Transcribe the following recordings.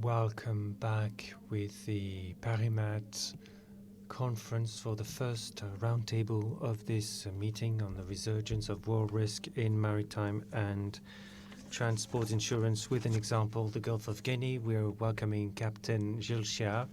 Welcome back with the Parimat conference for the first roundtable of this meeting on the resurgence of war risk in maritime and transport insurance. With an example, the Gulf of Guinea, we're welcoming Captain Gilles Chiab,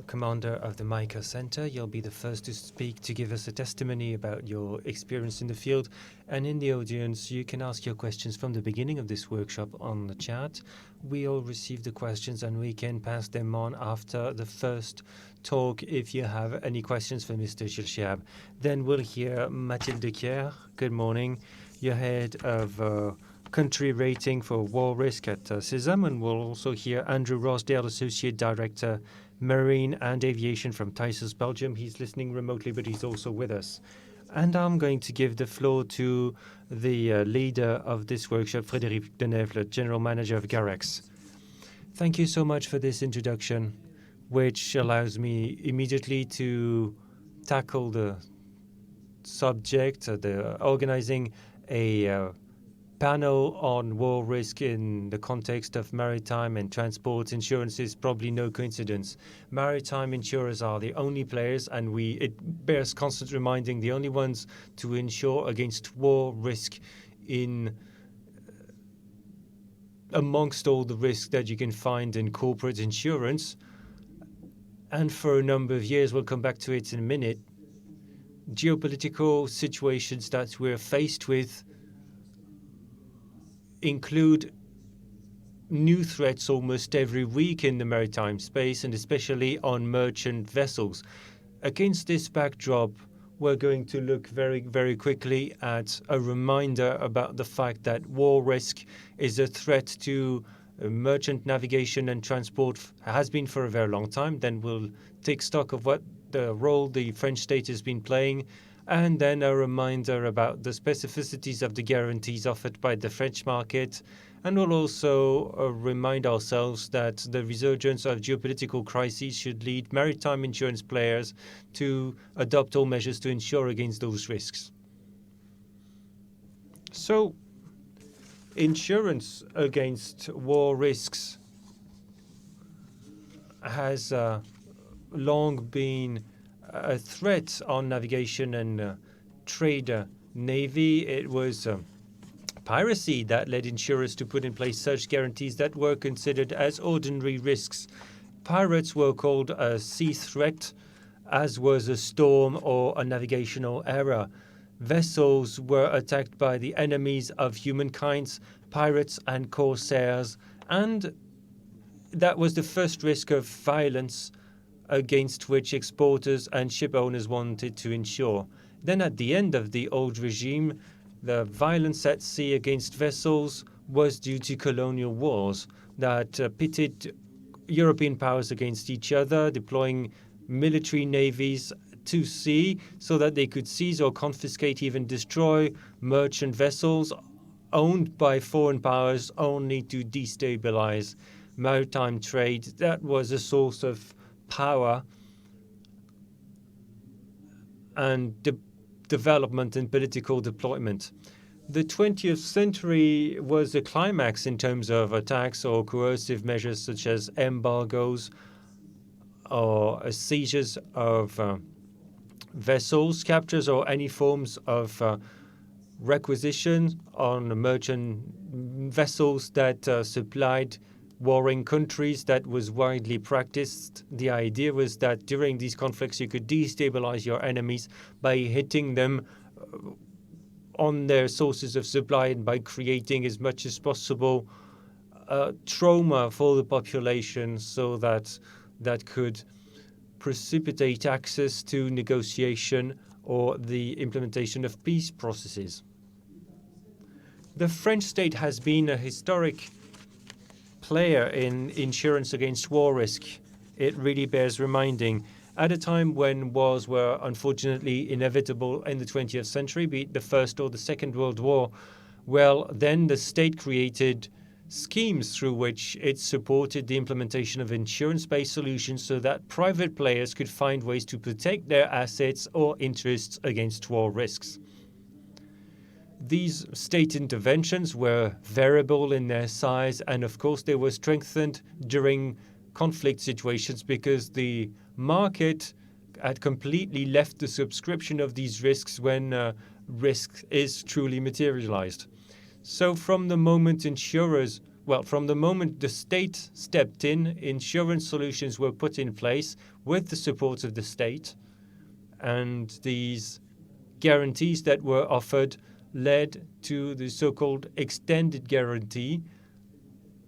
commander of the MICA Center. You'll be the first to speak to give us a testimony about your experience in the field. And in the audience, you can ask your questions from the beginning of this workshop on the chat. We all receive the questions and we can pass them on after the first talk if you have any questions for Mr. Gilles Chiab. Then we'll hear Mathilde Kier. Good morning. You're head of country rating for war risk at CISM, and we'll also hear Andrew Rosdale, Associate Director, Marine and Aviation from Thyssenkrupp, Belgium. He's listening remotely, but he's also with us. And I'm going to give the floor to the leader of this workshop, Frédéric Denevle, General Manager of Garex. Thank you so much for this introduction, which allows me immediately to tackle the subject, organizing a panel on war risk in the context of maritime and transport insurance is probably no coincidence. Maritime insurers are the only players, and it bears constant reminding, the only ones to insure against war risk in amongst all the risks that you can find in corporate insurance. And for a number of years, we'll come back to it in a minute, geopolitical situations that we're faced with include new threats almost every week in the maritime space, and especially on merchant vessels. Against this backdrop, we're going to look very, very quickly at a reminder about the fact that war risk is a threat to merchant navigation and transport, has been for a very long time. Then we'll take stock of what the role the French state has been playing, and then a reminder about the specificities of the guarantees offered by the French market. And we'll also remind ourselves that the resurgence of geopolitical crises should lead maritime insurance players to adopt all measures to insure against those risks. So, insurance against war risks has long been a threat on navigation and trade navy. It was piracy that led insurers to put in place such guarantees that were considered as ordinary risks. Pirates were called a sea threat, as was a storm or a navigational error. Vessels were attacked by the enemies of humankind, pirates and corsairs, and that was the first risk of violence against which exporters and ship owners wanted to insure. Then at the end of the old regime, the violence at sea against vessels was due to colonial wars that pitted European powers against each other, deploying military navies to sea so that they could seize or confiscate, even destroy merchant vessels owned by foreign powers, only to destabilize maritime trade. That was a source of power and development and political deployment. The 20th century was a climax in terms of attacks or coercive measures such as embargoes or seizures of vessels, captures, or any forms of requisition on merchant vessels that supplied warring countries. That was widely practiced. The idea was that during these conflicts you could destabilize your enemies by hitting them on their sources of supply and by creating as much as possible trauma for the population, so that could precipitate access to negotiation or the implementation of peace processes. The French state has been a historic player in insurance against war risk. It really bears reminding. At a time when wars were unfortunately inevitable in the 20th century, be it the First or the Second World War, well, then the state created schemes through which it supported the implementation of insurance-based solutions so that private players could find ways to protect their assets or interests against war risks. These state interventions were variable in their size, and of course they were strengthened during conflict situations because the market had completely left the subscription of these risks when risk is truly materialized. So from the moment from the moment the state stepped in, insurance solutions were put in place with the support of the state, and these guarantees that were offered led to the so-called extended guarantee,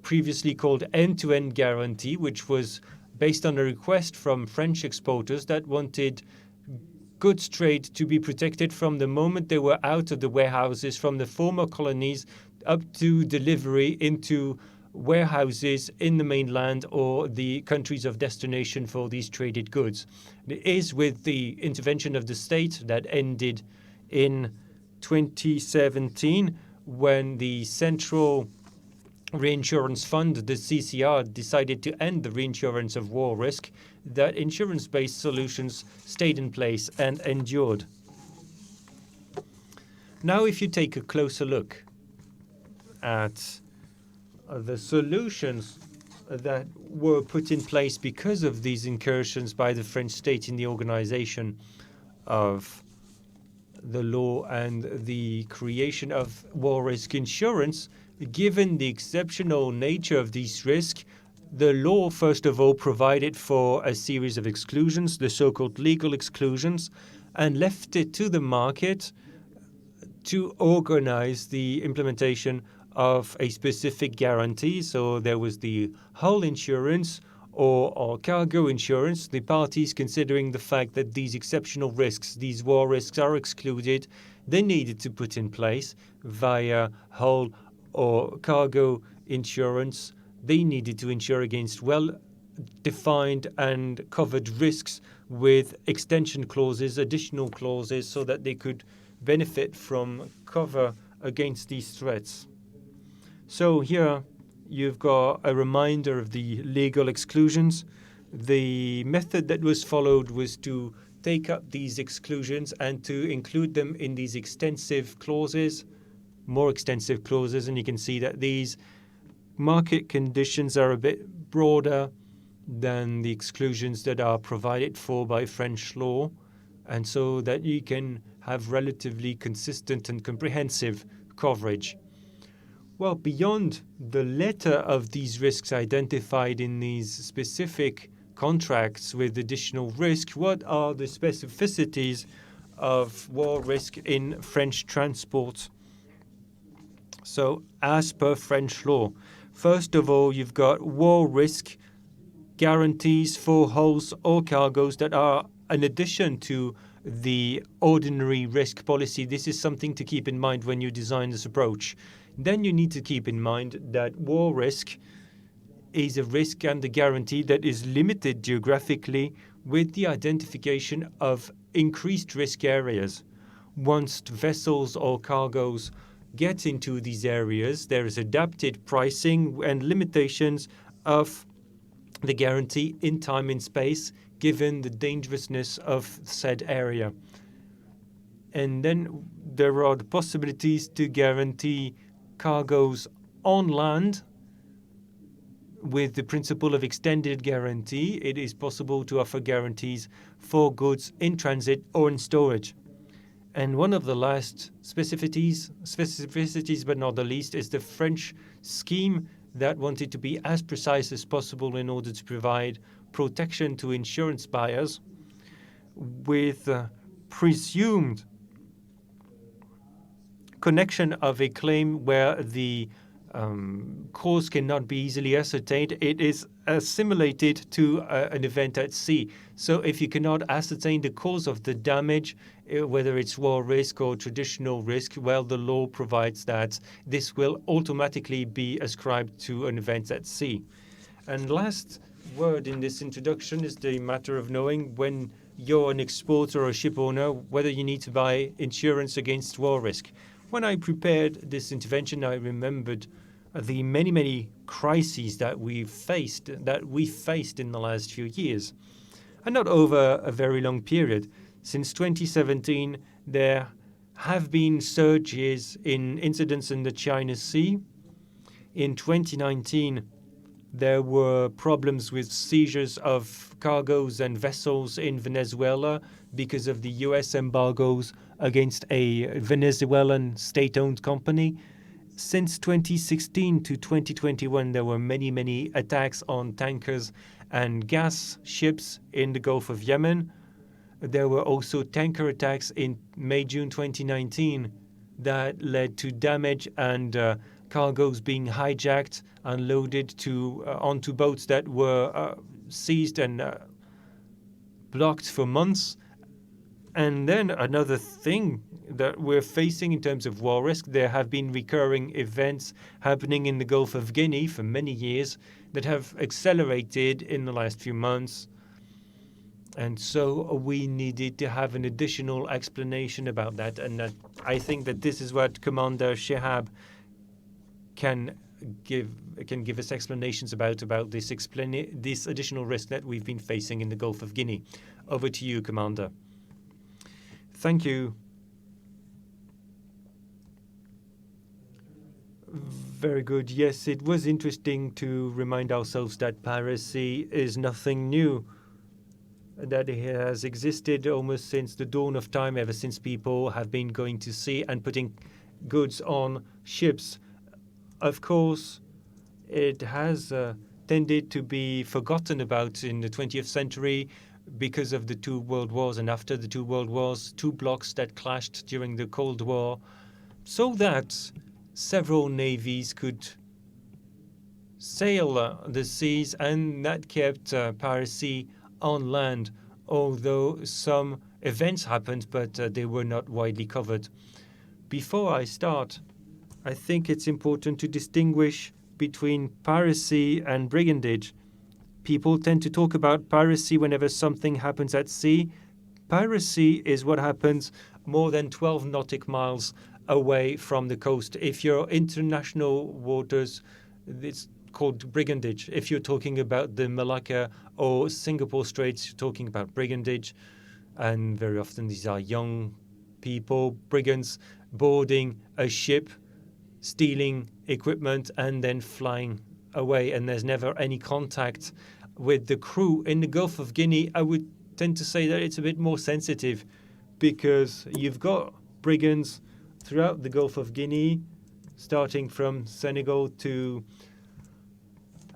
previously called end-to-end guarantee, which was based on a request from French exporters that wanted goods trade to be protected from the moment they were out of the warehouses from the former colonies up to delivery into warehouses in the mainland or the countries of destination for these traded goods. It is with the intervention of the state that ended in 2017 when the Central Reinsurance Fund, the CCR, decided to end the reinsurance of war risk, that insurance-based solutions stayed in place and endured. Now, if you take a closer look at the solutions that were put in place because of these incursions by the French state in the organization of the law and the creation of war risk insurance, given the exceptional nature of these risks, the law, first of all, provided for a series of exclusions, the so-called legal exclusions, and left it to the market to organize the implementation of a specific guarantee. So there was the hull insurance or cargo insurance, the parties considering the fact that these exceptional risks, these war risks are excluded, they needed to put in place via hull or cargo insurance. They needed to insure against well-defined and covered risks with extension clauses, additional clauses, so that they could benefit from cover against these threats. So here you've got a reminder of the legal exclusions. The method that was followed was to take up these exclusions and to include them in these extensive clauses, more extensive clauses, and you can see that these market conditions are a bit broader than the exclusions that are provided for by French law, and so that you can have relatively consistent and comprehensive coverage. Well, beyond the letter of these risks identified in these specific contracts with additional risk, what are the specificities of war risk in French transport? So, as per French law, first of all, you've got war risk guarantees for hulls or cargoes that are in addition to the ordinary risk policy. This is something to keep in mind when you design this approach. Then you need to keep in mind that war risk is a risk and a guarantee that is limited geographically with the identification of increased risk areas. Once vessels or cargoes get into these areas, there is adapted pricing and limitations of the guarantee in time and space, given the dangerousness of said area. And then there are the possibilities to guarantee cargoes on land with the principle of extended guarantee. It is possible to offer guarantees for goods in transit or in storage. And one of the last specificities, but not the least, is the French scheme that wanted to be as precise as possible in order to provide protection to insurance buyers with presumed connection of a claim where the cause cannot be easily ascertained. It is assimilated to an event at sea. So if you cannot ascertain the cause of the damage, whether it's war risk or traditional risk, well, the law provides that this will automatically be ascribed to an event at sea. And last word in this introduction is the matter of knowing when you're an exporter or a ship owner, whether you need to buy insurance against war risk. When I prepared this intervention, I remembered the many crises that we faced in the last few years, and not over a very long period. Since 2017, there have been surges in incidents in the China Sea. In 2019, there were problems with seizures of cargoes and vessels in Venezuela because of the US embargoes against a Venezuelan state-owned company. Since 2016 to 2021, there were many attacks on tankers and gas ships in the Gulf of Yemen. There were also tanker attacks in May-June 2019 that led to damage and cargoes being hijacked, unloaded onto boats that were seized and blocked for months. And then another thing that we're facing in terms of war risk, there have been recurring events happening in the Gulf of Guinea for many years that have accelerated in the last few months. And so we needed to have an additional explanation about that. And I think that this is what Commander Shehab can give us explanations about this additional risk that we've been facing in the Gulf of Guinea. Over to you, Commander. Thank you. Very good. Yes, it was interesting to remind ourselves that piracy is nothing new, that it has existed almost since the dawn of time, ever since people have been going to sea and putting goods on ships. Of course, it has tended to be forgotten about in the 20th century because of the two world wars, and after the two world wars, two blocks that clashed during the Cold War, so that several navies could sail the seas, and that kept piracy on land, although some events happened, but they were not widely covered. Before I start, I think it's important to distinguish between piracy and brigandage. People tend to talk about piracy whenever something happens at sea. Piracy is what happens more than 12 nautic miles away from the coast. If you're international waters, it's called brigandage. If you're talking about the Malacca or Singapore Straits, you're talking about brigandage. And very often these are young people, brigands, boarding a ship, stealing equipment, and then flying away. And there's never any contact with the crew. In the Gulf of Guinea, I would tend to say that it's a bit more sensitive because you've got brigands throughout the Gulf of Guinea, starting from Senegal to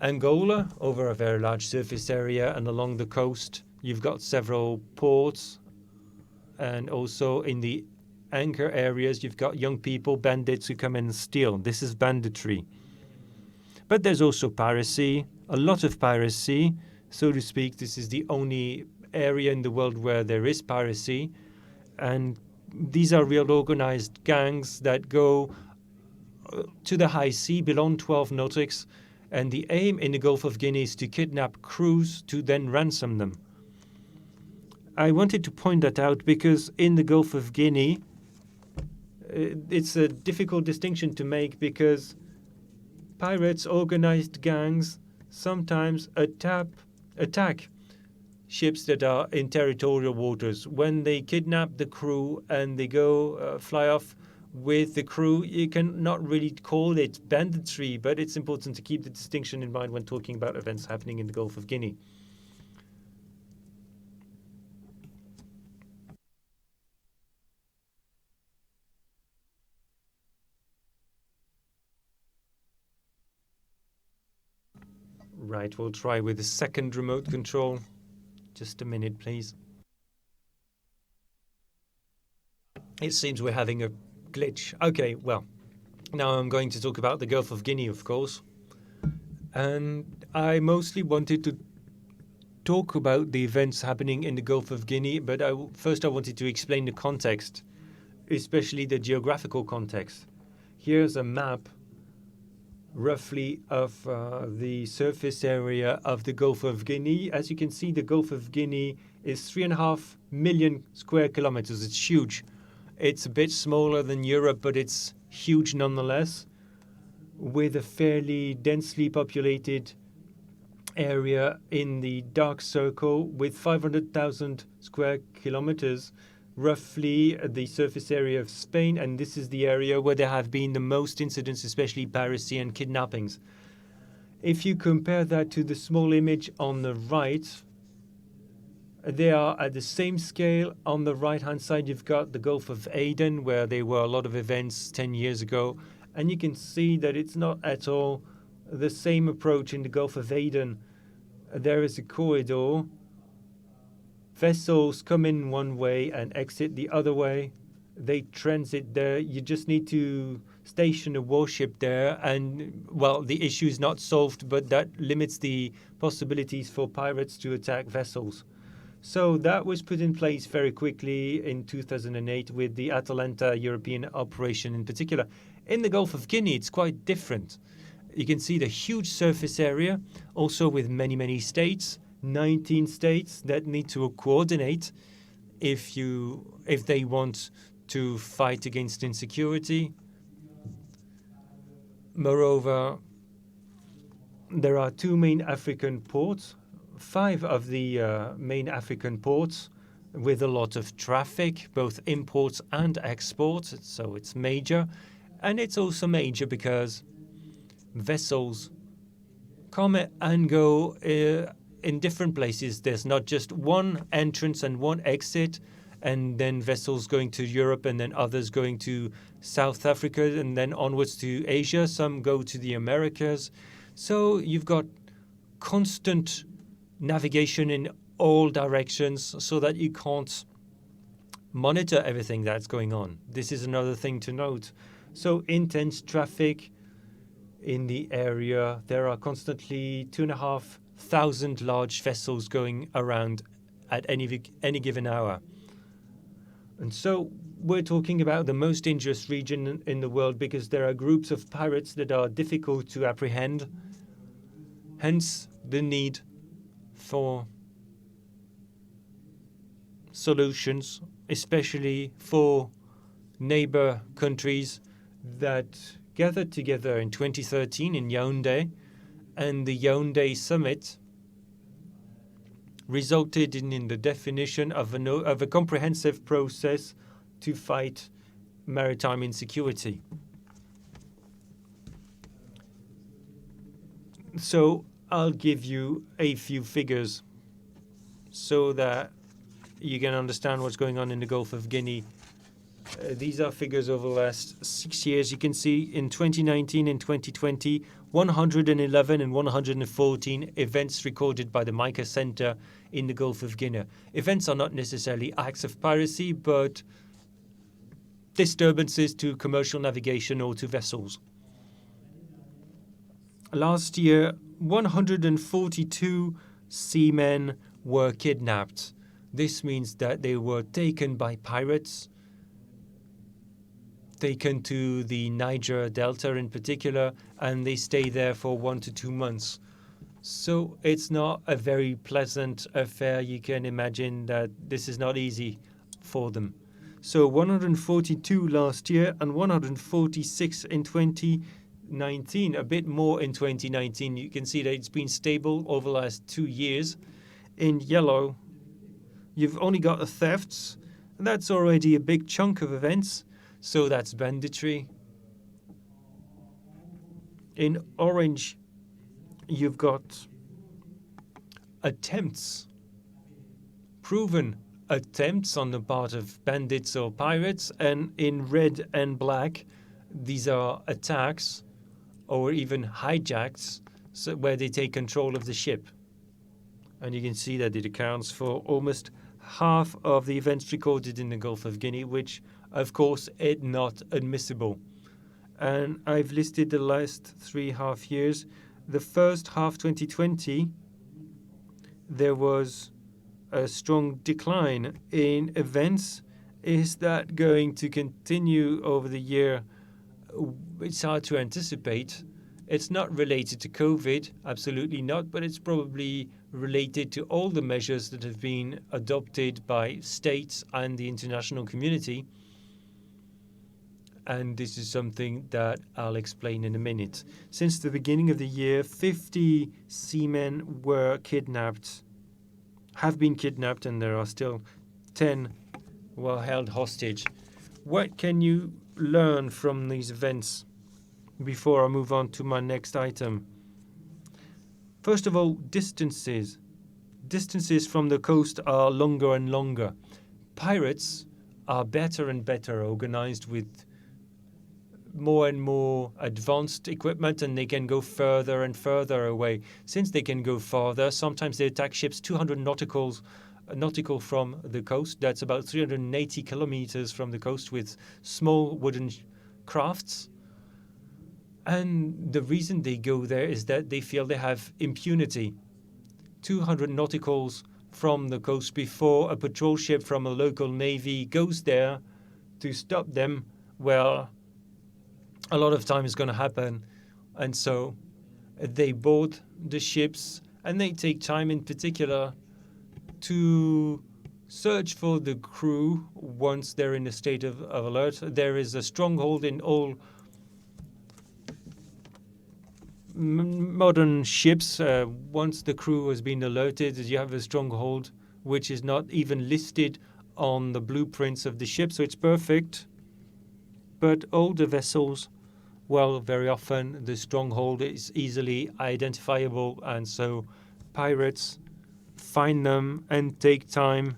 Angola over a very large surface area, and along the coast you've got several ports, and also in the anchor areas you've got young people, bandits who come in and steal. This is banditry. But there's also piracy, a lot of piracy, so to speak. This is the only area in the world where there is piracy, and these are real organized gangs that go to the high sea, beyond 12 nautics, and the aim in the Gulf of Guinea is to kidnap crews to then ransom them. I wanted to point that out because in the Gulf of Guinea, it's a difficult distinction to make because pirates, organized gangs, sometimes attack ships that are in territorial waters. When they kidnap the crew and they go fly off with the crew, you cannot really call it banditry, but it's important to keep the distinction in mind when talking about events happening in the Gulf of Guinea. Right, we'll try with the second remote control. Just a minute, please. It seems we're having a glitch. Okay, well, now I'm going to talk about the Gulf of Guinea, of course. And I mostly wanted to talk about the events happening in the Gulf of Guinea, but first I wanted to explain the context, especially the geographical context. Here's a map roughly of the surface area of the Gulf of Guinea. As you can see, the Gulf of Guinea is 3.5 million square kilometers. It's huge. It's a bit smaller than Europe, but it's huge nonetheless, with a fairly densely populated area in the dark circle with 500,000 square kilometers. roughly the surface area of Spain, and this is the area where there have been the most incidents, especially piracy and kidnappings. If you compare that to the small image on the right, they are at the same scale. On the right-hand side, you've got the Gulf of Aden, where there were a lot of events 10 years ago, and you can see that it's not at all the same approach in the Gulf of Aden. There is a corridor. Vessels come in one way and exit the other way. They transit there. You just need to station a warship there, and, well, the issue is not solved, but that limits the possibilities for pirates to attack vessels. So that was put in place very quickly in 2008 with the Atalanta European operation in particular. In the Gulf of Guinea, it's quite different. You can see the huge surface area, also with many, many states, 19 states that need to coordinate if they want to fight against insecurity. Moreover, there are two main African ports, 5 of the main African ports with a lot of traffic, both imports and exports, so it's major. And it's also major because vessels come and go in different places. There's not just one entrance and one exit, and then vessels going to Europe and then others going to South Africa and then onwards to Asia. Some go to the Americas. So you've got constant navigation in all directions so that you can't monitor everything that's going on. This is another thing to note. So intense traffic in the area. There are constantly 2,500 large vessels going around at any given hour. And so we're talking about the most dangerous region in the world because there are groups of pirates that are difficult to apprehend. Hence the need for solutions, especially for neighbor countries that gathered together in 2013 in Yaoundé, and the Yaoundé summit resulted in the definition of a comprehensive process to fight maritime insecurity. So I'll give you a few figures so that you can understand what's going on in the Gulf of Guinea. These are figures over the last 6 years. You can see in 2019 and 2020, 111 and 114 events recorded by the Mica Center in the Gulf of Guinea. Events are not necessarily acts of piracy, but disturbances to commercial navigation or to vessels. Last year, 142 seamen were kidnapped. This means that they were taken by pirates, taken to the Niger Delta in particular, and they stay there for 1 to 2 months. So it's not a very pleasant affair. You can imagine that this is not easy for them. So 142 last year and 146 in 2019, a bit more in 2019. You can see that it's been stable over the last 2 years. In yellow, you've only got the thefts, and that's already a big chunk of events. So that's banditry. In orange, you've got attempts, proven attempts on the part of bandits or pirates, and in red and black, these are attacks or even hijacks, so where they take control of the ship. And you can see that it accounts for almost half of the events recorded in the Gulf of Guinea, which, of course, is not admissible. And I've listed the last 3.5 years. The first half 2020, there was a strong decline in events. Is that going to continue over the year? It's hard to anticipate. It's not related to COVID, absolutely not, but it's probably related to all the measures that have been adopted by states and the international community. And this is something that I'll explain in a minute. Since the beginning of the year, 50 seamen were kidnapped, have been kidnapped, and there are still 10 were held hostage. What can you learn from these events before I move on to my next item? First of all, distances. Distances from the coast are longer and longer. Pirates are better and better organized with more and more advanced equipment, and they can go further and further away. Since they can go farther, sometimes they attack ships 200 nautical from the coast. That's about 380 kilometers from the coast with small wooden crafts. And the reason they go there is that they feel they have impunity. 200 nauticals from the coast before a patrol ship from a local navy goes there to stop them, well, a lot of time is going to happen. And so they board the ships, and they take time in particular to search for the crew once they're in a state of alert. There is a stronghold in all modern ships. Once the crew has been alerted, you have a stronghold which is not even listed on the blueprints of the ship, so it's perfect. But older vessels, well, very often the stronghold is easily identifiable, and so pirates find them and take time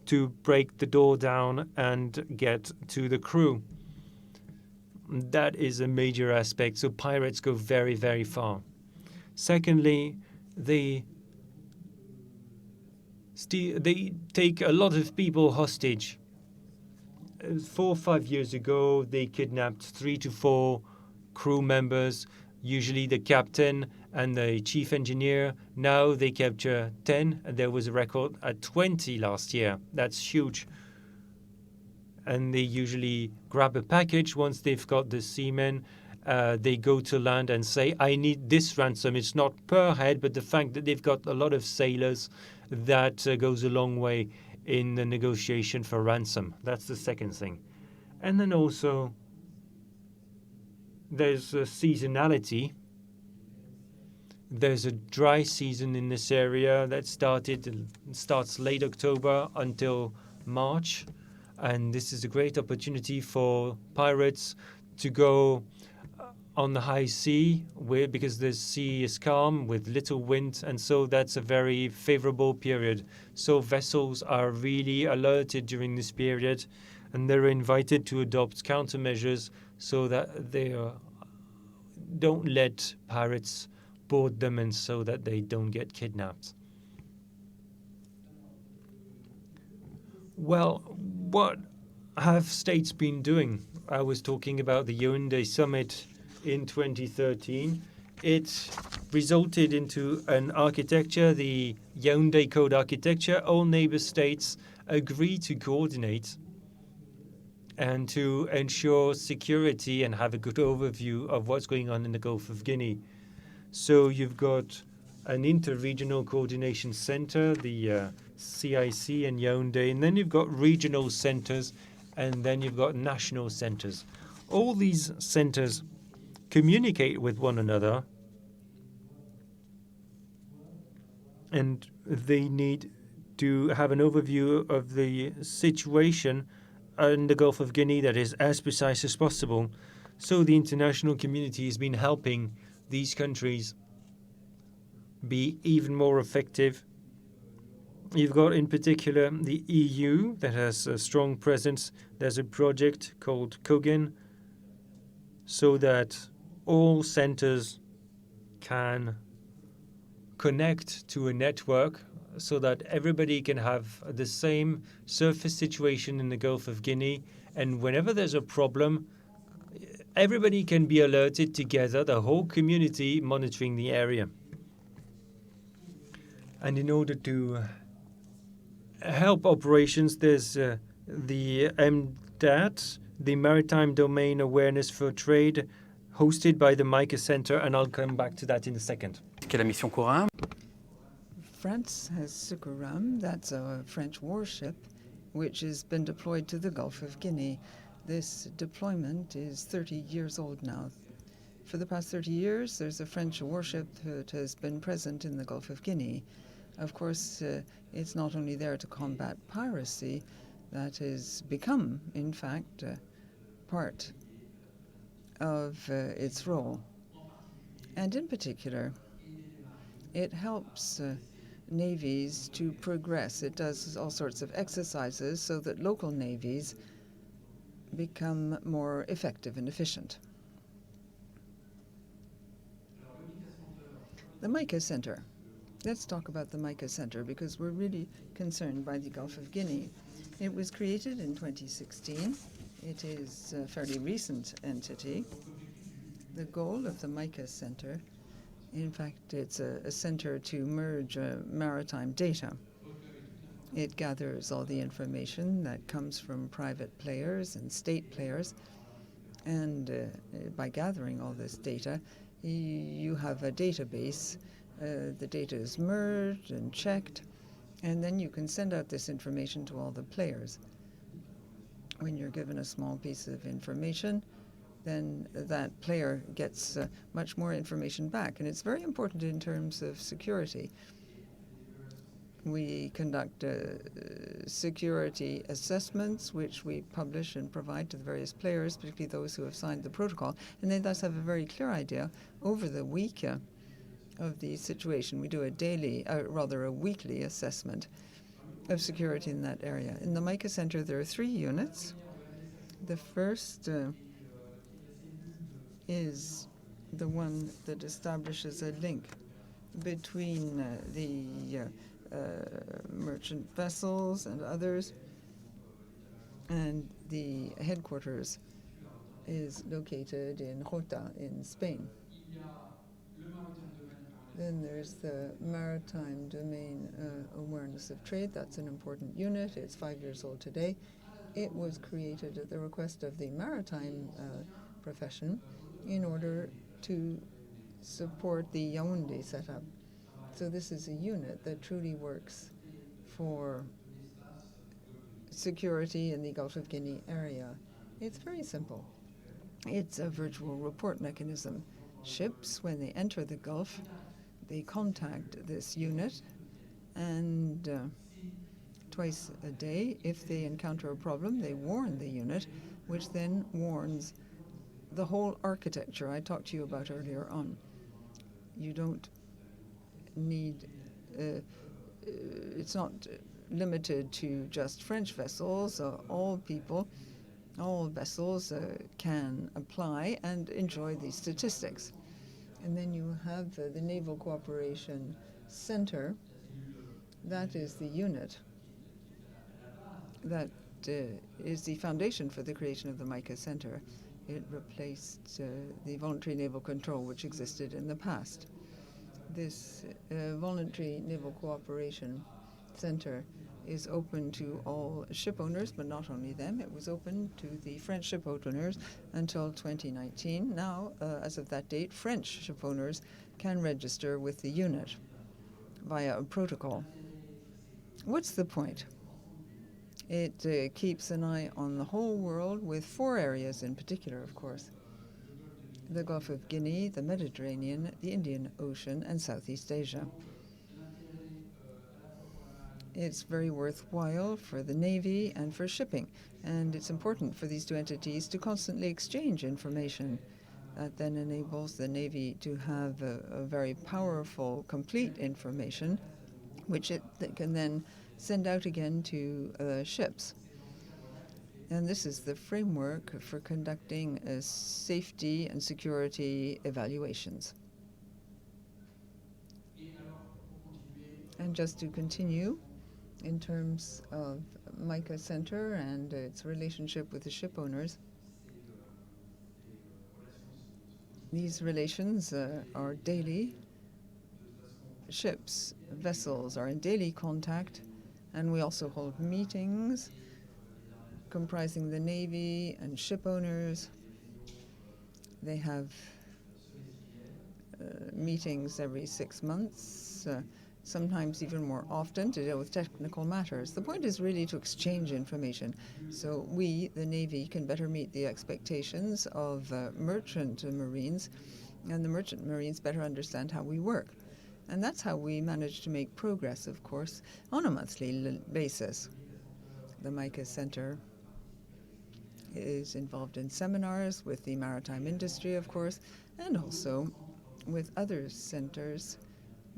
to break the door down and get to the crew. That is a major aspect. So pirates go very, very far. Secondly, they take a lot of people hostage. 4 or 5 years ago, they kidnapped 3 to 4 crew members, usually the captain and the chief engineer. Now they capture 10, and there was a record at 20 last year. That's huge. And they usually grab a package. Once they've got the seamen, they go to land and say, I need this ransom. It's not per head, but the fact that they've got a lot of sailors, that goes a long way in the negotiation for ransom. That's the second thing. And then also, there's a seasonality. There's a dry season in this area that starts late October until March. And this is a great opportunity for pirates to go on the high sea, because the sea is calm with little wind, and so that's a very favorable period. So vessels are really alerted during this period, and they're invited to adopt countermeasures so that they don't let pirates board them, and so that they don't get kidnapped. Well, what have states been doing? I was talking about the Yaoundé summit in 2013. It resulted into an architecture, the Yaoundé Code architecture. All neighbor states agree to coordinate and to ensure security and have a good overview of what's going on in the Gulf of Guinea. So you've got an interregional coordination center, the CIC in Yaoundé, and then you've got regional centers, and then you've got national centers. All these centers communicate with one another, and they need to have an overview of the situation in the Gulf of Guinea that is as precise as possible. So the international community has been helping these countries be even more effective. You've got in particular the EU that has a strong presence. There's a project called COGIN, so that all centers can connect to a network, so that everybody can have the same surface situation in the Gulf of Guinea. And whenever there's a problem, everybody can be alerted together, the whole community monitoring the area. And in order to help operations, there's the MDAT, the Maritime Domain Awareness for Trade, hosted by the MICA Center, and I'll come back to that in a second. France has Sukuram, that's a French warship, which has been deployed to the Gulf of Guinea. This deployment is 30 years old now. For the past 30 years, there's a French warship that has been present in the Gulf of Guinea. Of course, it's not only there to combat piracy, that has become, in fact, part of its role. And in particular, it helps navies to progress. It does all sorts of exercises so that local navies become more effective and efficient. The MICA Center. Let's talk about the MICA Center because we're really concerned by the Gulf of Guinea. It was created in 2016. It is a fairly recent entity. The goal of the MICA Center, in fact, it's a center to merge maritime data. It gathers all the information that comes from private players and state players, and by gathering all this data, you have a database. The data is merged and checked, and then you can send out this information to all the players. When you're given a small piece of information, then that player gets much more information back, and it's very important in terms of security. We conduct security assessments, which we publish and provide to the various players, particularly those who have signed the protocol, and they thus have a very clear idea over the week of the situation. We do a weekly assessment of security in that area. In the MICA Center, there are 3 units. The first is the one that establishes a link between the merchant vessels and others, and the headquarters is located in Rota in Spain. Then there's the Maritime Domain Awareness of Trade. That's an important unit. It's 5 years old today. It was created at the request of the maritime profession in order to support the Yaoundé setup. So this is a unit that truly works for security in the Gulf of Guinea area. It's very simple. It's a virtual report mechanism. Ships, when they enter the Gulf, they contact this unit, and twice a day, if they encounter a problem, they warn the unit, which then warns the whole architecture I talked to you about earlier on. You don't need, it's not limited to just French vessels. All vessels can apply and enjoy these statistics. And then you have the Naval Cooperation Center. That is the unit that is the foundation for the creation of the MICA Center. It replaced the voluntary naval control which existed in the past. This voluntary naval cooperation center is open to all ship owners, but not only them. It was open to the French ship owners until 2019. Now, as of that date, French ship owners can register with the unit via a protocol. What's the point? It keeps an eye on the whole world with 4 areas in particular, of course: the Gulf of Guinea, the Mediterranean, the Indian Ocean, and Southeast Asia. It's very worthwhile for the Navy and for shipping, and it's important for these 2 entities to constantly exchange information. That then enables the Navy to have a very powerful, complete information, which it can then send out again to ships. And this is the framework for conducting safety and security evaluations. And just to continue, in terms of MICA Center and its relationship with the ship owners, these relations are daily. Vessels are in daily contact, and we also hold meetings comprising the Navy and ship owners. They have meetings every 6 months, sometimes even more often, to deal with technical matters. The point is really to exchange information, so we, the Navy, can better meet the expectations of merchant marines, and the merchant marines better understand how we work. And that's how we manage to make progress, of course, on a monthly basis. The MICA Center is involved in seminars with the maritime industry, of course, and also with other centers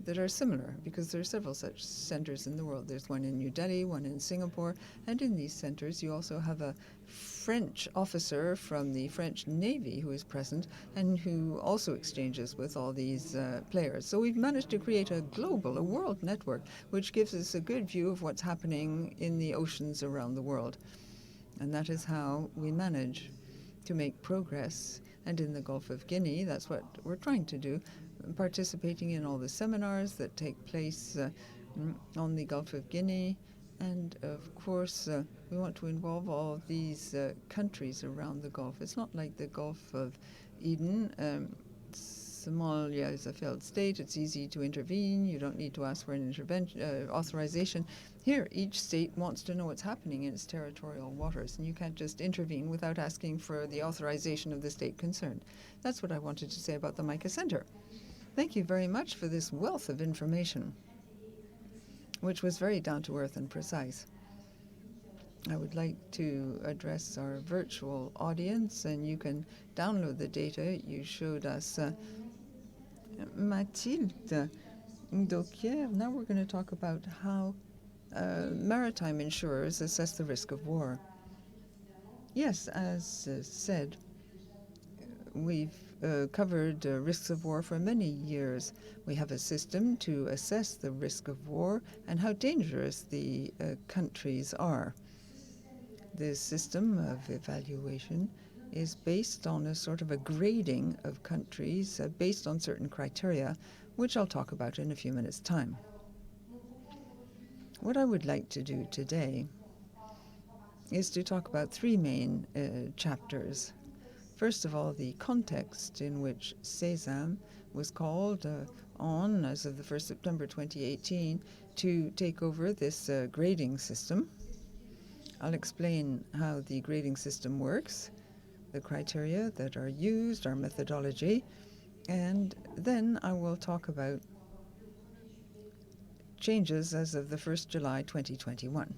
that are similar, because there are several such centers in the world. There's one in New Delhi, one in Singapore, and in these centers you also have a French officer from the French Navy who is present and who also exchanges with all these players. So we've managed to create a world network, which gives us a good view of what's happening in the oceans around the world. And that is how we manage to make progress. And in the Gulf of Guinea, that's what we're trying to do, participating in all the seminars that take place on the Gulf of Guinea. And of course, we want to involve all of these countries around the Gulf. It's not like the Gulf of Eden. Somalia is a failed state. It's easy to intervene. You don't need to ask for an authorization. Here, each state wants to know what's happening in its territorial waters, and you can't just intervene without asking for the authorization of the state concerned. That's what I wanted to say about the MICA Center. Thank you very much for this wealth of information, which was very down-to-earth and precise. I would like to address our virtual audience, and you can download the data you showed us. Mathilde Dauquier, now we're going to talk about how maritime insurers assess the risk of war. Yes, as said, we've covered risks of war for many years. We have a system to assess the risk of war and how dangerous the countries are. This system of evaluation is based on a sort of a grading of countries based on certain criteria, which I'll talk about in a few minutes' time. What I would like to do today is to talk about three main chapters. First of all, the context in which SESAM was called on as of the 1st September 2018 to take over this grading system. I'll explain how the grading system works, the criteria that are used, our methodology, and then I will talk about changes as of the 1st July 2021.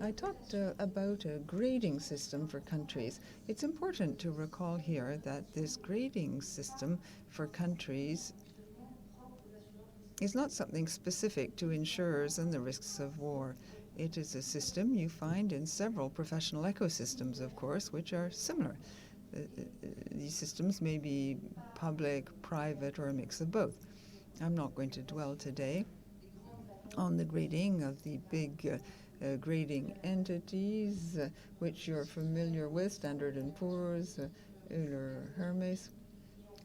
I talked about a grading system for countries. It's important to recall here that this grading system for countries is not something specific to insurers and the risks of war. It is a system you find in several professional ecosystems, of course, which are similar. These systems may be public, private, or a mix of both. I'm not going to dwell today on the grading of the big grading entities, which you're familiar with, Standard & Poor's, Euler Hermes.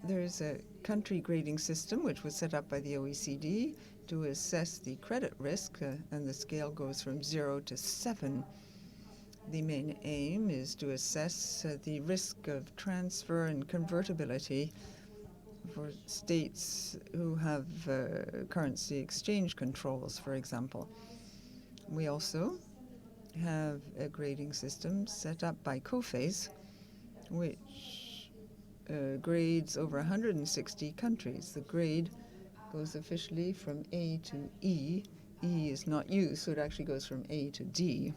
There's a country grading system which was set up by the OECD to assess the credit risk, and the scale goes from 0 to 7. The main aim is to assess the risk of transfer and convertibility for states who have currency exchange controls, for example. We also have a grading system set up by COFACE, which grades over 160 countries. The grade goes officially from A to E. E is not used, so it actually goes from A to D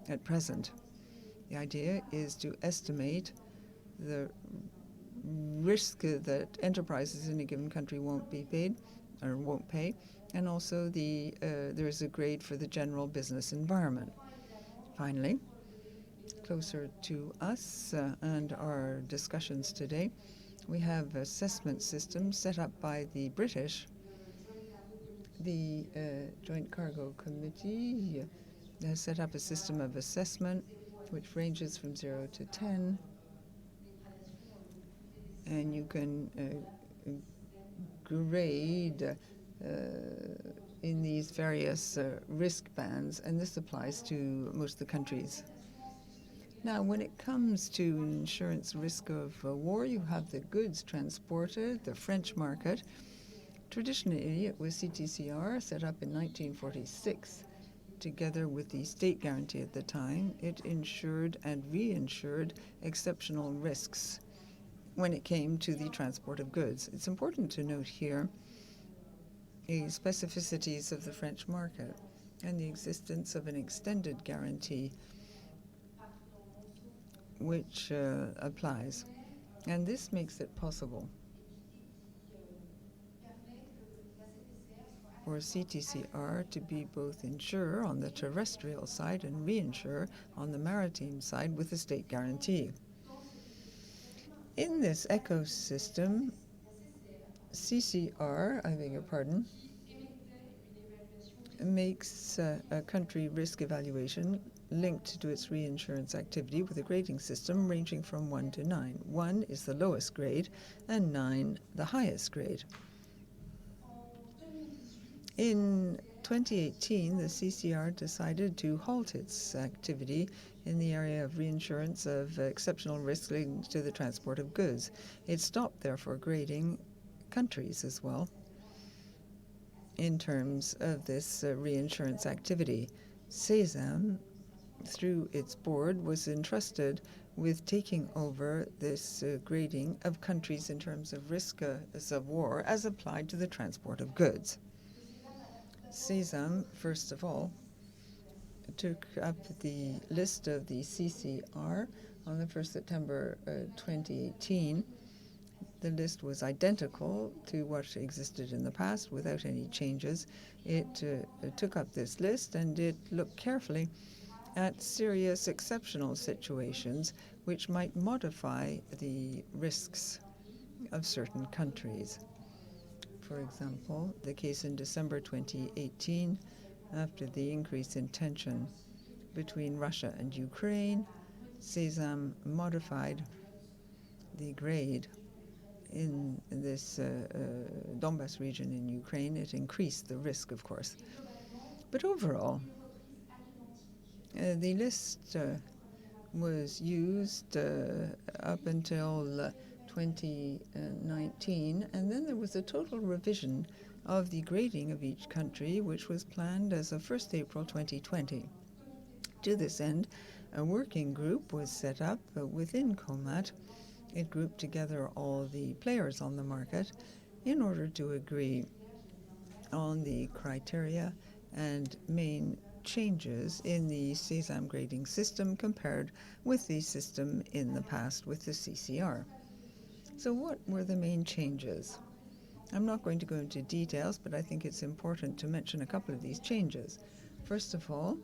at present. The idea is to estimate the risk that enterprises in a given country won't be paid or won't pay, and also there is a grade for the general business environment. Finally, closer to us and our discussions today, we have assessment systems set up by the British. The Joint Cargo Committee has set up a system of assessment which ranges from 0 to 10, and you can grade in these various risk bands, and this applies to most of the countries. Now, when it comes to insurance risk of war, you have the goods transported, the French market. Traditionally, it was CTCR, set up in 1946. Together with the state guarantee at the time, it insured and reinsured exceptional risks when it came to the transport of goods. It's important to note here the specificities of the French market and the existence of an extended guarantee which applies. And this makes it possible for CTCR to be both insurer on the terrestrial side and reinsurer on the maritime side with a state guarantee. In this ecosystem, CCR, I beg your pardon, makes a country risk evaluation linked to its reinsurance activity with a grading system ranging from 1 to 9. 1 is the lowest grade and 9 the highest grade. In 2018, the CCR decided to halt its activity in the area of reinsurance of exceptional risk linked to the transport of goods. It stopped, therefore, grading countries as well in terms of this reinsurance activity. CESAM, through its board, was entrusted with taking over this grading of countries in terms of risks of war as applied to the transport of goods. CESAM, first of all, took up the list of the CCR on the 1st September 2018. The list was identical to what existed in the past without any changes. It took up this list and it looked carefully at serious exceptional situations which might modify the risks of certain countries. For example, the case in December 2018, after the increase in tension between Russia and Ukraine, CESAM modified the grade in this Donbas region in Ukraine. It increased the risk, of course. But overall, the list was used up until 2019, and then there was a total revision of the grading of each country, which was planned as of 1st April 2020. To this end, a working group was set up within COMAT. It grouped together all the players on the market in order to agree on the criteria and main changes in the CESAM grading system compared with the system in the past with the CCR. So what were the main changes? I'm not going to go into details, but I think it's important to mention a couple of these changes. First of all,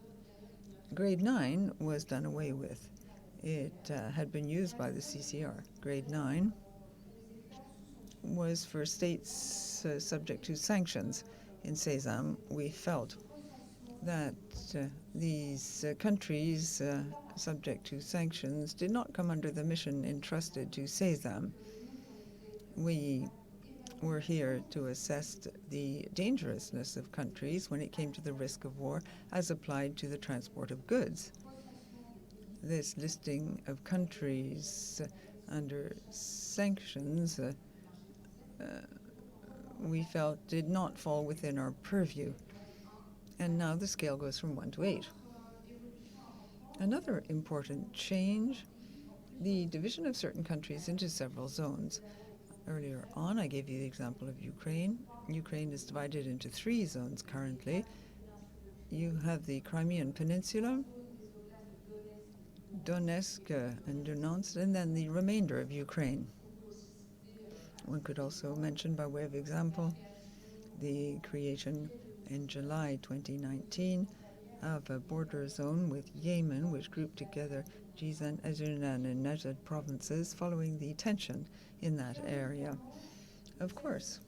grade 9 was done away with. It had been used by the CCR. Grade 9 was for states subject to sanctions. In CESAM, we felt that these countries subject to sanctions did not come under the mission entrusted to CESAM. We were here to assess the dangerousness of countries when it came to the risk of war as applied to the transport of goods. This listing of countries under sanctions we felt did not fall within our purview. And now the scale goes from 1 to 8. Another important change, the division of certain countries into several zones. Earlier on, I gave you the example of Ukraine. Ukraine is divided into 3 zones currently. You have the Crimean Peninsula, Donetsk and Donetsk, and then the remainder of Ukraine. One could also mention, by way of example, the creation in July 2019 of a border zone with Yemen, which grouped together Jizan, Azerbaiján, and Najd provinces following the tension in that area. Of course,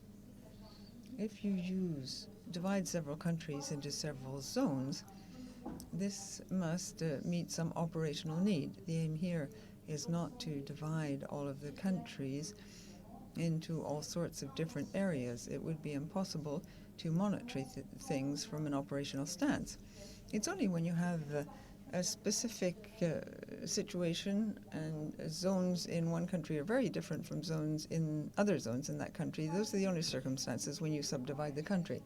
if you divide several countries into several zones, this must meet some operational need. The aim here is not to divide all of the countries into all sorts of different areas. It would be impossible to monitor things from an operational stance. It's only when you have a specific situation and zones in one country are very different from zones in other zones in that country. Those are the only circumstances when you subdivide the country.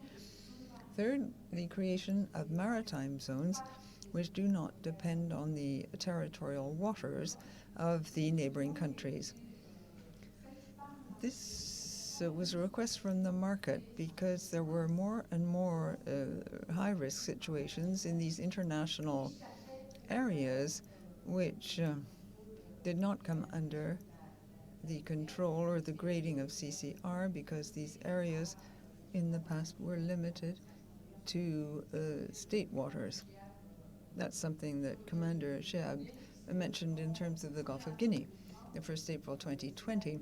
Third, the creation of maritime zones which do not depend on the territorial waters of the neighboring countries. This was a request from the market because there were more and more high-risk situations in these international areas which did not come under the control or the grading of CCR because these areas in the past were limited to state waters. That's something that Commander Sheab mentioned in terms of the Gulf of Guinea. The 1st April 2020,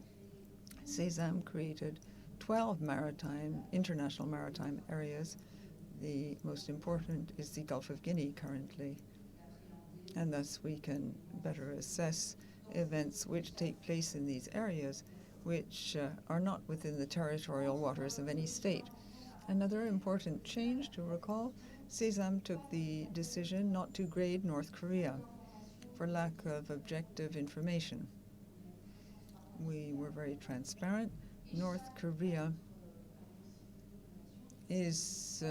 SESAM created 12 international maritime areas. The most important is the Gulf of Guinea currently. And thus we can better assess events which take place in these areas, which are not within the territorial waters of any state. Another important change to recall, SESAM took the decision not to grade North Korea for lack of objective information. We were very transparent. North Korea is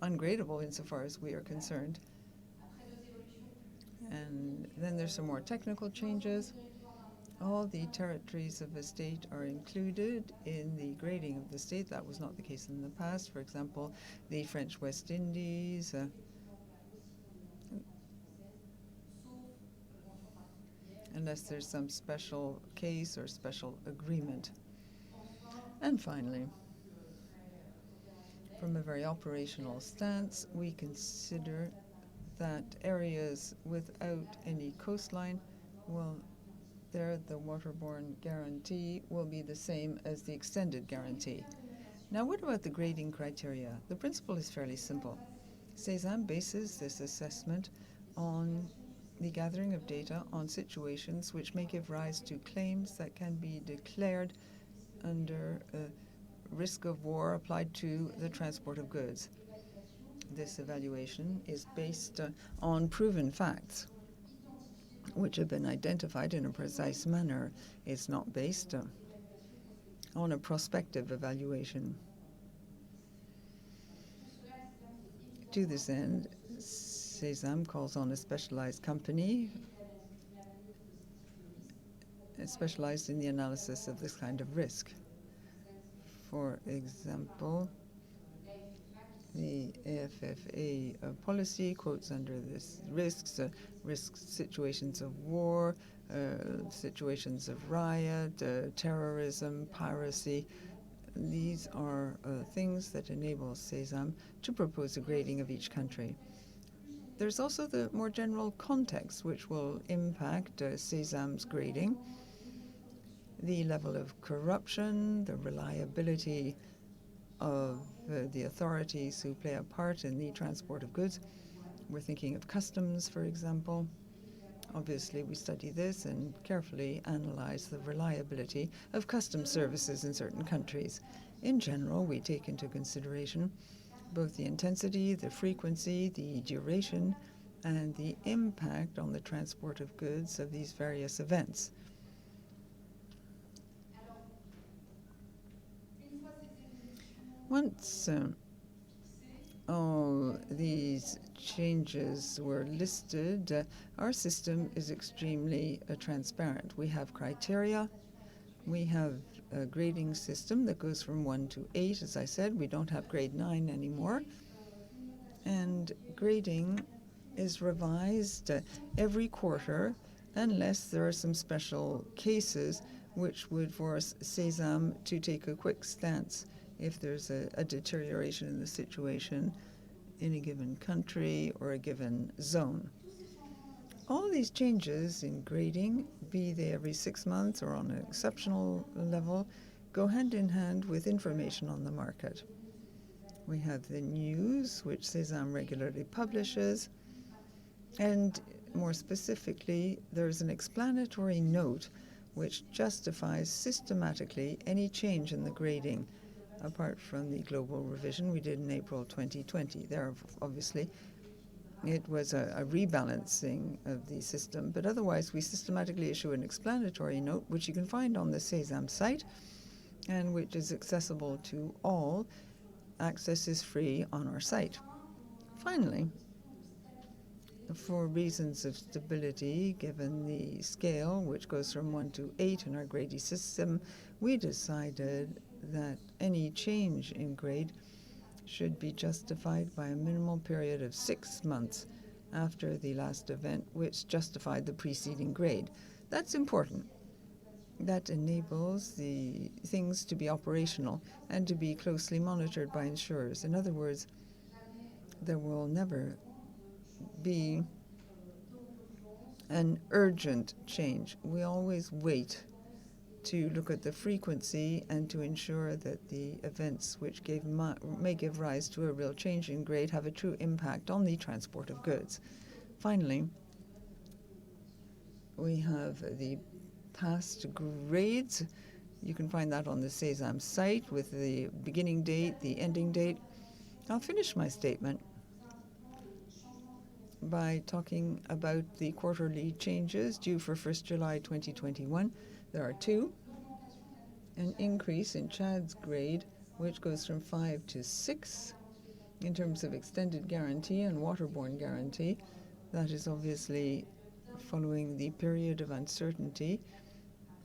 ungradable insofar as we are concerned. And then there's some more technical changes. All the territories of a state are included in the grading of the state. That was not the case in the past. For example, the French West Indies, unless there's some special case or special agreement. And finally, from a very operational stance, we consider that areas without any coastline, well, there the waterborne guarantee will be the same as the extended guarantee. Now, what about the grading criteria? The principle is fairly simple. SESAM bases this assessment on the gathering of data on situations which may give rise to claims that can be declared under risk of war applied to the transport of goods. This evaluation is based on proven facts which have been identified in a precise manner. It's not based on a prospective evaluation. To this end, SESAM calls on a specialized company specialized in the analysis of this kind of risk. For example, the AFFA policy quotes under this risks situations of war, situations of riot, terrorism, piracy. These are things that enable SESAM to propose a grading of each country. There's also the more general context which will impact SESAM's grading. The level of corruption, the reliability of the authorities who play a part in the transport of goods. We're thinking of customs, for example. Obviously, we study this and carefully analyze the reliability of customs services in certain countries. In general, we take into consideration both the intensity, the frequency, the duration, and the impact on the transport of goods of these various events. Once all these changes were listed, our system is extremely transparent. We have criteria. We have a grading system that goes from 1 to 8. As I said, we don't have grade 9 anymore. And grading is revised every quarter unless there are some special cases which would force SESAM to take a quick stance if there's a deterioration in the situation in a given country or a given zone. All these changes in grading, be they every 6 months or on an exceptional level, go hand in hand with information on the market. We have the news, which SESAM regularly publishes, and more specifically, there's an explanatory note which justifies systematically any change in the grading, apart from the global revision we did in April 2020. There, obviously, it was a rebalancing of the system, but otherwise we systematically issue an explanatory note, which you can find on the SESAM site, and which is accessible to all. Access is free on our site. Finally, for reasons of stability, given the scale, which goes from 1 to 8 in our grading system, we decided that any change in grade should be justified by a minimal period of 6 months after the last event which justified the preceding grade. That's important. That enables the things to be operational and to be closely monitored by insurers. In other words, there will never be an urgent change. We always wait to look at the frequency and to ensure that the events which may give rise to a real change in grade have a true impact on the transport of goods. Finally, we have the past grades. You can find that on the Sésame site with the beginning date, the ending date. I'll finish my statement by talking about the quarterly changes due for 1st July 2021. There are two. An increase in Chad's grade, which goes from 5 to 6 in terms of extended guarantee and waterborne guarantee. That is obviously following the period of uncertainty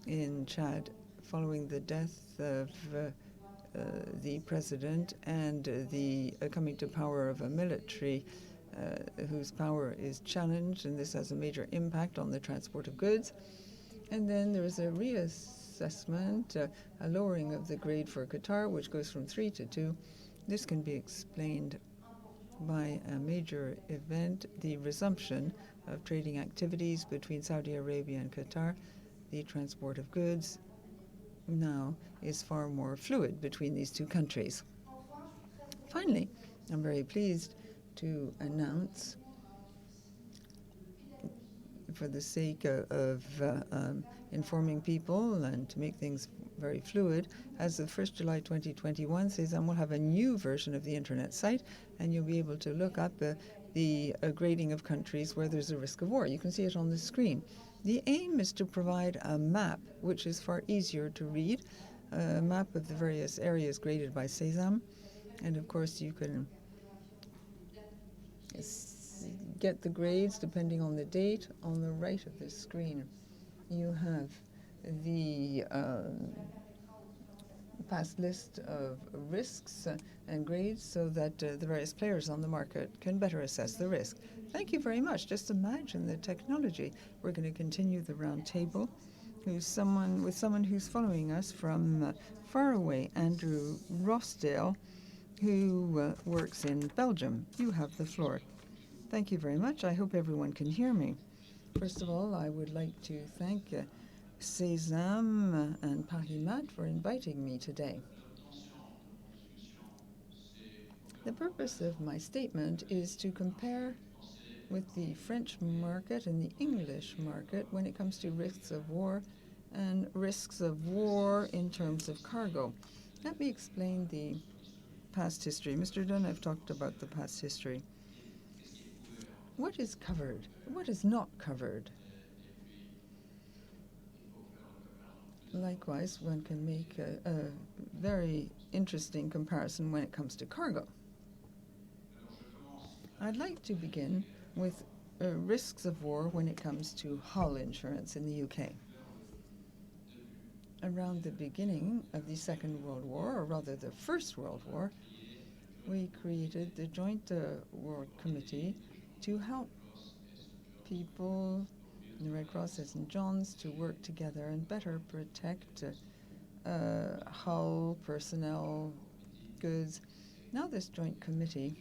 in Chad following the death of the president and the coming to power of a military whose power is challenged, and this has a major impact on the transport of goods. And then there is a reassessment, a lowering of the grade for Qatar, which goes from 3 to 2. This can be explained by a major event, the resumption of trading activities between Saudi Arabia and Qatar. The transport of goods now is far more fluid between these two countries. Finally, I'm very pleased to announce, for the sake of informing people and to make things very fluid, as of 1st July 2021, Sésame will have a new version of the internet site, and you'll be able to look up the grading of countries where there's a risk of war. You can see it on the screen. The aim is to provide a map which is far easier to read, a map of the various areas graded by Sésame, and of course you can get the grades depending on the date. On the right of this screen you have the past list of risks and grades so that the various players on the market can better assess the risk. Thank you very much. Just imagine the technology. We're going to continue the round table with someone who's following us from far away, Andrew Rossdale, who works in Belgium. You have the floor. Thank you very much. I hope everyone can hear me. First of all, I would like to thank Sésame and Parimat for inviting me today. The purpose of my statement is to compare with the French market and the English market when it comes to risks of war and risks of war in terms of cargo. Let me explain the past history. Mr. Deneuve talked about the past history. What is covered? What is not covered? Likewise, one can make a very interesting comparison when it comes to cargo. I'd like to begin with risks of war when it comes to hull insurance in the UK. Around the beginning of the Second World War, or rather the First World War, we created the Joint War Committee to help people in the Red Cross and St. John's to work together and better protect hull, personnel, goods. Now this joint committee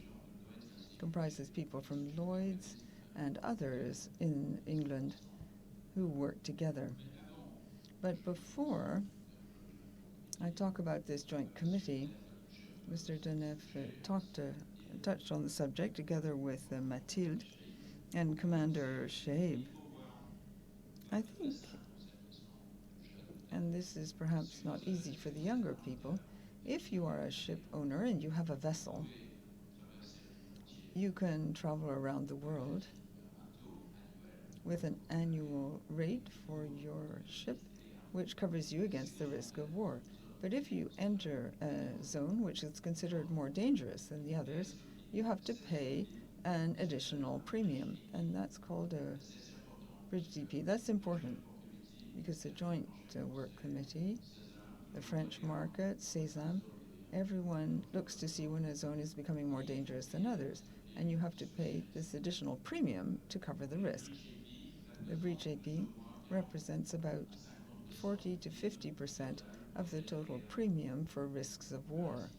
comprises people from Lloyd's and others in England who work together. But before I talk about this joint committee, Mr. Deneuve touched on the subject together with Mathilde and Commander Shaib. I think, and this is perhaps not easy for the younger people, if you are a ship owner and you have a vessel, you can travel around the world with an annual rate for your ship, which covers you against the risk of war. But if you enter a zone which is considered more dangerous than the others, you have to pay an additional premium, and that's called a bridge DP. That's important because the Joint Work Committee the French market, Sésame, everyone looks to see when a zone is becoming more dangerous than others, and you have to pay this additional premium to cover the risk. The breach AP represents about 40 to 50% of the total premium for risks of war.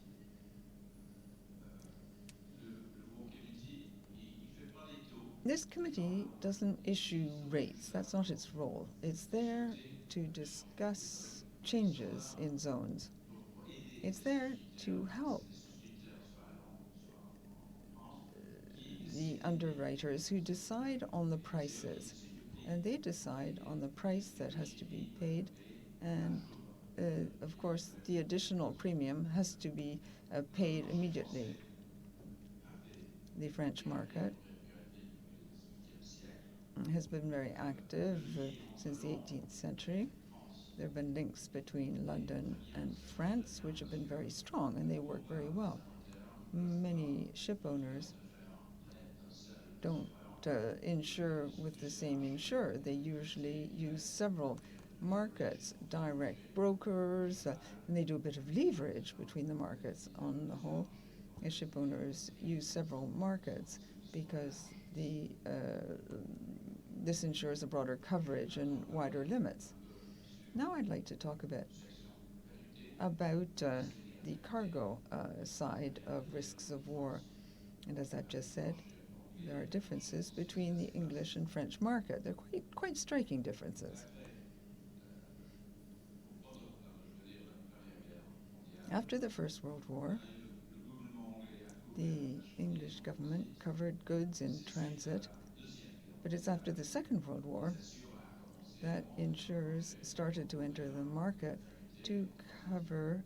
This committee doesn't issue rates. That's not its role. It's there to discuss changes in zones. It's there to help the underwriters who decide on the prices. And they decide on the price that has to be paid. And, of course, the additional premium has to be paid immediately. The French market has been very active since the 18th century. There have been links between London and France, which have been very strong, and they work very well. Many ship owners don't insure with the same insurer. They usually use several markets, direct brokers, and they do a bit of leverage between the markets. On the whole, ship owners use several markets because this ensures a broader coverage and wider limits. Now I'd like to talk a bit about the cargo side of risks of war. And as I've just said, there are differences between the English and French market. They're quite striking differences. After the First World War, the English government covered goods in transit, but it's after the Second World War that insurers started to enter the market to cover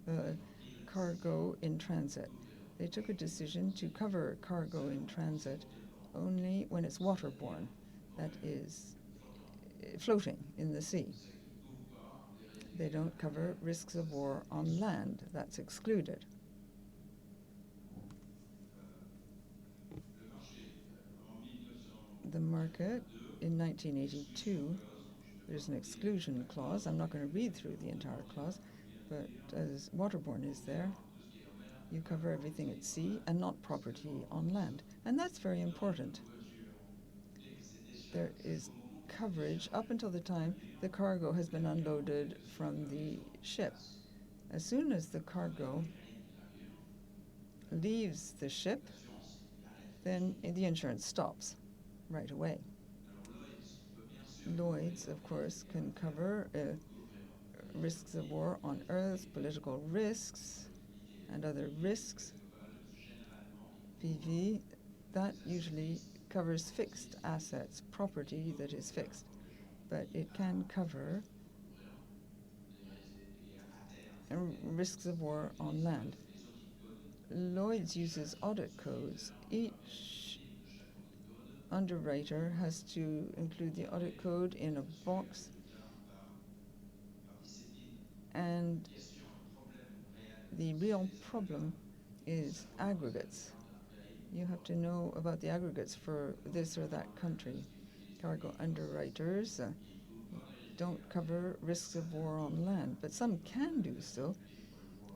cargo in transit. They took a decision to cover cargo in transit only when it's waterborne, that is, floating in the sea. They don't cover risks of war on land. That's excluded. The market in 1982, there's an exclusion clause. I'm not going to read through the entire clause, but as waterborne is there, you cover everything at sea and not property on land. And that's very important. There is coverage up until the time the cargo has been unloaded from the ship. As soon as the cargo leaves the ship, then the insurance stops right away. Lloyd's, of course, can cover risks of war on earth, political risks, and other risks. PV, that usually covers fixed assets, property that is fixed, but it can cover risks of war on land. Lloyd's uses audit codes. Each underwriter has to include the audit code in a box, and the real problem is aggregates. You have to know about the aggregates for this or that country. Cargo underwriters don't cover risks of war on land, but some can do so,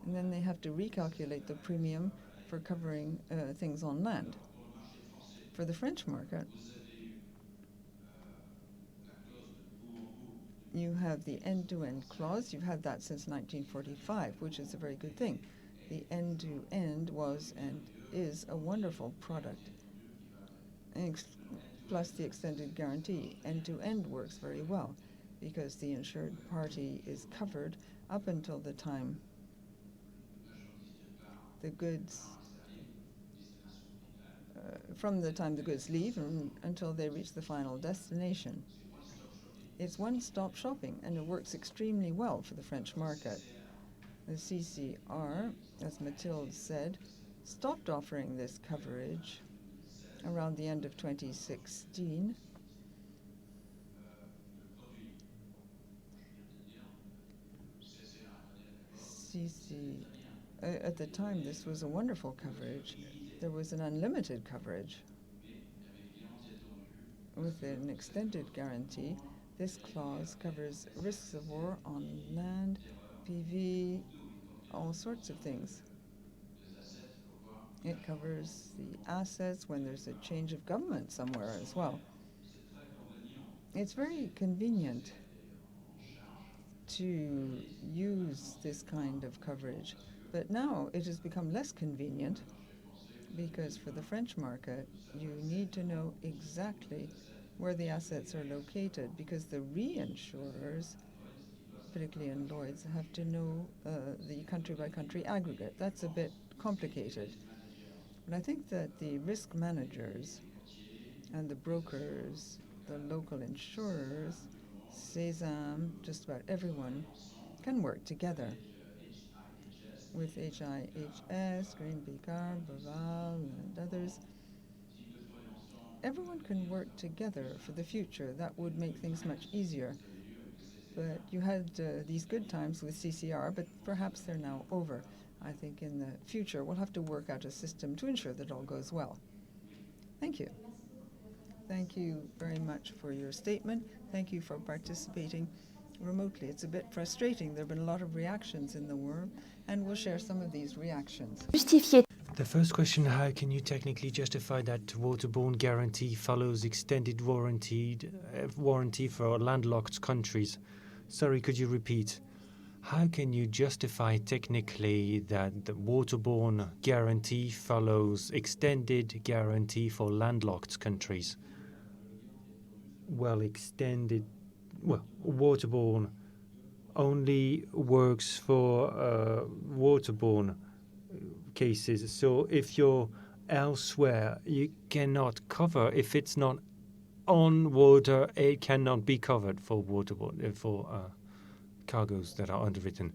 and then they have to recalculate the premium for covering things on land. For the French market, you have the end-to-end clause. You've had that since 1945, which is a very good thing. The end-to-end was and is a wonderful product, plus the extended guarantee. End-to-end works very well because the insured party is covered up until the time the goods, from the time the goods leave until they reach the final destination. It's one-stop shopping, and it works extremely well for the French market. The CCR, as Mathilde said, stopped offering this coverage around the end of 2016. At the time, this was a wonderful coverage. There was an unlimited coverage with an extended guarantee. This clause covers risks of war on land PV, all sorts of things. It covers the assets when there's a change of government somewhere as well. It's very convenient to use this kind of coverage, but now it has become less convenient because for the French market, you need to know exactly where the assets are located because the reinsurers, particularly in Lloyd's, have to know the country-by-country aggregate. That's a bit complicated. But I think that the risk managers and the brokers, the local insurers, Sésame, just about everyone, can work together with HIHS, Green Vicar, Baval, and others. Everyone can work together for the future. That would make things much easier. But you had these good times with CCR, but perhaps they're now over. I think in the future we'll have to work out a system to ensure that all goes well. Thank you. Thank you very much for your statement. Thank you for participating remotely. It's a bit frustrating. There have been a lot of reactions in the world, and we'll share some of these reactions. The first question, how can you technically justify that waterborne guarantee follows extended warranty for landlocked countries? Sorry, could you repeat? How can you justify technically that the waterborne guarantee follows extended guarantee for landlocked countries? Well, waterborne only works for waterborne cases. So if you're elsewhere, you cannot cover. If it's not on water, it cannot be covered for waterborne, for cargoes that are underwritten.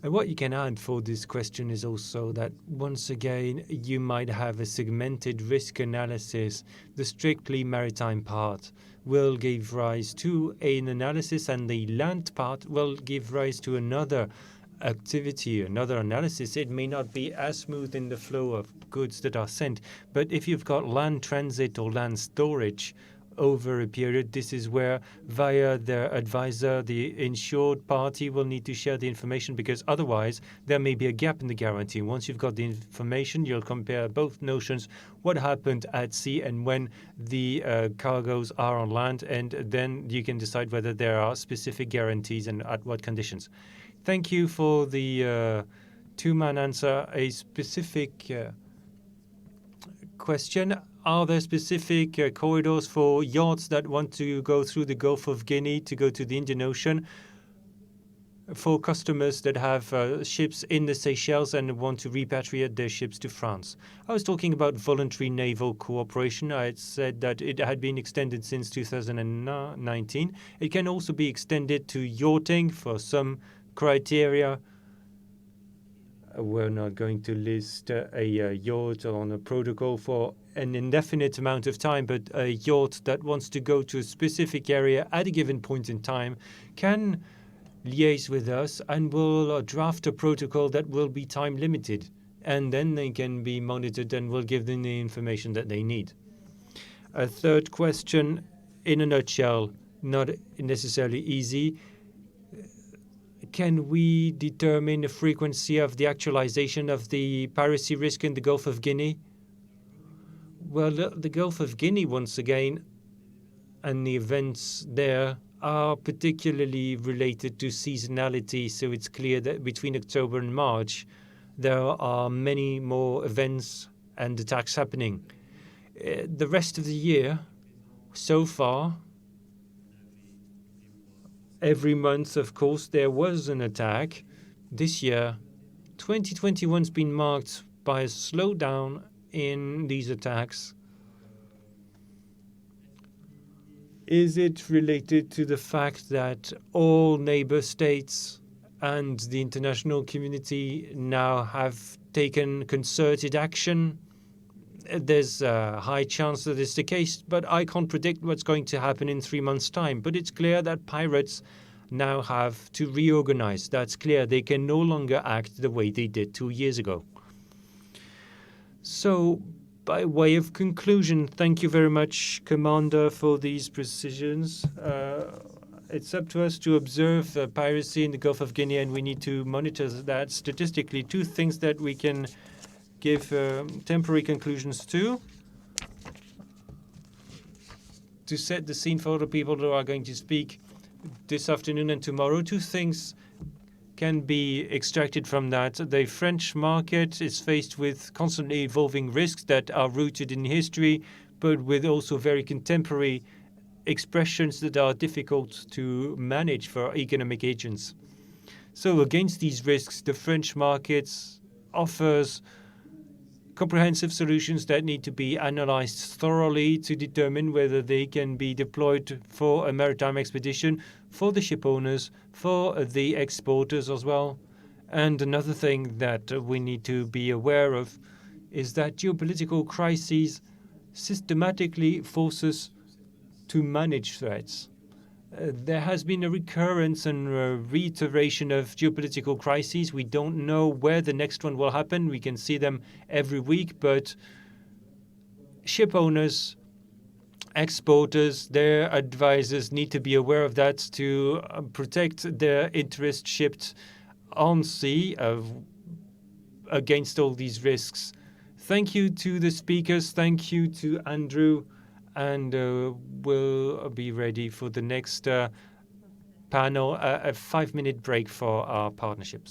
And what you can add for this question is also that, once again, you might have a segmented risk analysis. The strictly maritime part will give rise to an analysis, and the land part will give rise to another activity, another analysis. It may not be as smooth in the flow of goods that are sent, but if you've got land transit or land storage over a period, this is where, via their advisor, the insured party will need to share the information, because otherwise there may be a gap in the guarantee. Once you've got the information, you'll compare both notions, what happened at sea and when the cargoes are on land, and then you can decide whether there are specific guarantees and at what conditions. Thank you for the two-man answer. A specific question. Are there specific corridors for yachts that want to go through the Gulf of Guinea to go to the Indian Ocean, for customers that have ships in the Seychelles and want to repatriate their ships to France? I was talking about voluntary naval cooperation. I had said that it had been extended since 2019. It can also be extended to yachting for some criteria. We're not going to list a yacht on a protocol for an indefinite amount of time, but a yacht that wants to go to a specific area at a given point in time can liaise with us, and will draft a protocol that will be time limited, and then they can be monitored and will give them the information that they need. A third question, in a nutshell, not necessarily easy. Can we determine the frequency of the actualization of the piracy risk in the Gulf of Guinea? Well, the Gulf of Guinea, once again, and the events there are particularly related to seasonality, so it's clear that between October and March, there are many more events and attacks happening. The rest of the year, so far, every month, of course, there was an attack. This year, 2021's been marked by a slowdown in these attacks. Is it related to the fact that all neighbor states and the international community now have taken concerted action? There's a high chance that it's the case, but I can't predict what's going to happen in 3 months' time. But it's clear that pirates now have to reorganize. That's clear. They can no longer act the way they did 2 years ago. So, by way of conclusion, thank you very much, Commander, for these precisions. It's up to us to observe piracy in the Gulf of Guinea, and we need to monitor that statistically. Two things that we can give temporary conclusions to set the scene for the people who are going to speak this afternoon and tomorrow. Two things can be extracted from that. The French market is faced with constantly evolving risks that are rooted in history, but with also very contemporary expressions that are difficult to manage for economic agents. So against these risks, the French market offers comprehensive solutions that need to be analyzed thoroughly to determine whether they can be deployed for a maritime expedition, for the ship owners, for the exporters as well. And another thing that we need to be aware of is that geopolitical crises systematically force us to manage threats. There has been a recurrence and reiteration of geopolitical crises. We don't know where the next one will happen. We can see them every week, but ship owners, exporters, their advisors need to be aware of that to protect their interest shipped on sea against all these risks. Thank you to the speakers. Thank you to Andrew. And we'll be ready for the next panel, a 5-minute break for our partnerships.